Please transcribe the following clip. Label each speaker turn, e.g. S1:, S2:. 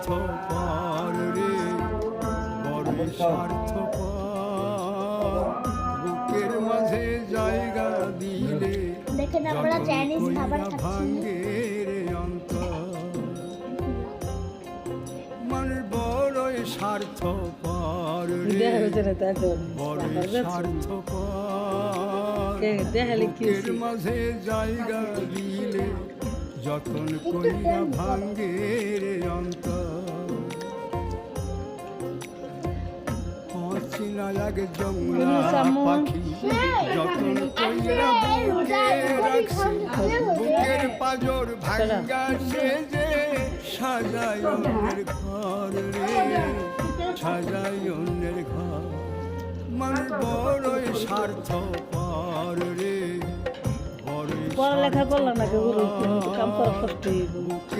S1: স্বার্থপর রে, বড় স্বার্থপর। বুকের মাঝে জায়গা দিলে
S2: দেখেন আমরা চাইনিজ খাবার খাচ্ছি।
S1: ভাঙ্গে রে অন্তর। মানুষ বড়ই স্বার্থপর রে, বড় স্বার্থপর। বুকের মাঝে জায়গা দিলে যতন কইরা ভাঙ্গে রে অন্তর। অচেনা এক জংলা পাখি যতন কইরা বুকে রাখছি, বুকের পাজর ভাঙ্গা সেজে সাজায় অন্যের ঘর রে, সাজায় অন্যের ঘর। মানুষ বড়ই স্বার্থপর রে, বড়
S3: পড়ালেখা করলাম না, কাম করা করতে
S1: বুকের